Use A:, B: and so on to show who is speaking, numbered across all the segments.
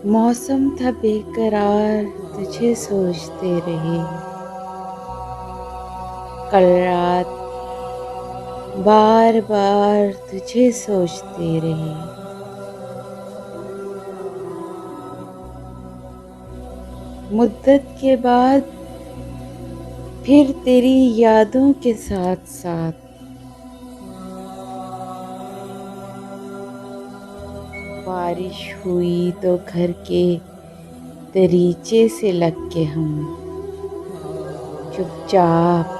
A: मौसम था बेकरार, तुझे सोचते रहे। कल रात बार बार तुझे सोचते रहे। मुद्दत के बाद फिर तेरी यादों के साथ साथ बारिश हुई तो घर के दरीचे से लग के हम चुपचाप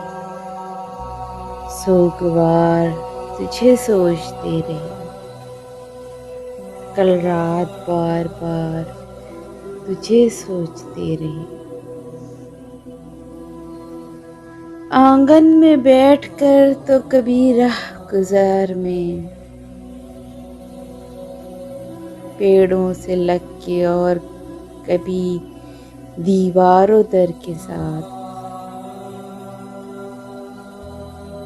A: सोगवार तुझे सोचते रहे। कल रात बार बार तुझे सोचते रहे। आंगन में बैठकर तो कभी राह गुजार में पेड़ों से लग के और कभी दीवारों दर के साथ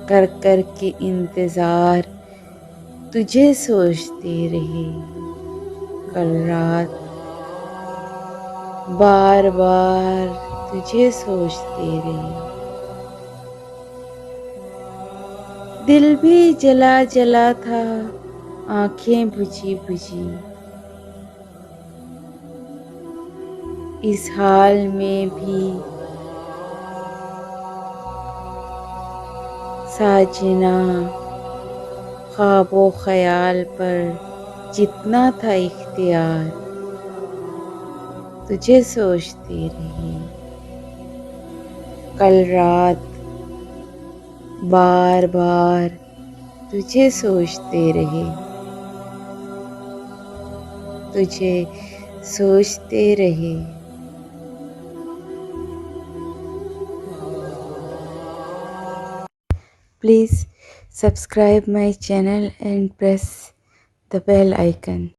A: कर कर के इंतजार तुझे सोचते रहे। कल रात बार बार तुझे सोचते रहे। दिल भी जला जला था, आंखें बुझी बुझी। इस हाल में भी साजना ख्वाबो ख्याल पर जितना था इख्तियार तुझे सोचते रहे। कल रात बार बार तुझे सोचते रहे। तुझे सोचते रहे। Please subscribe my channel and press the bell icon.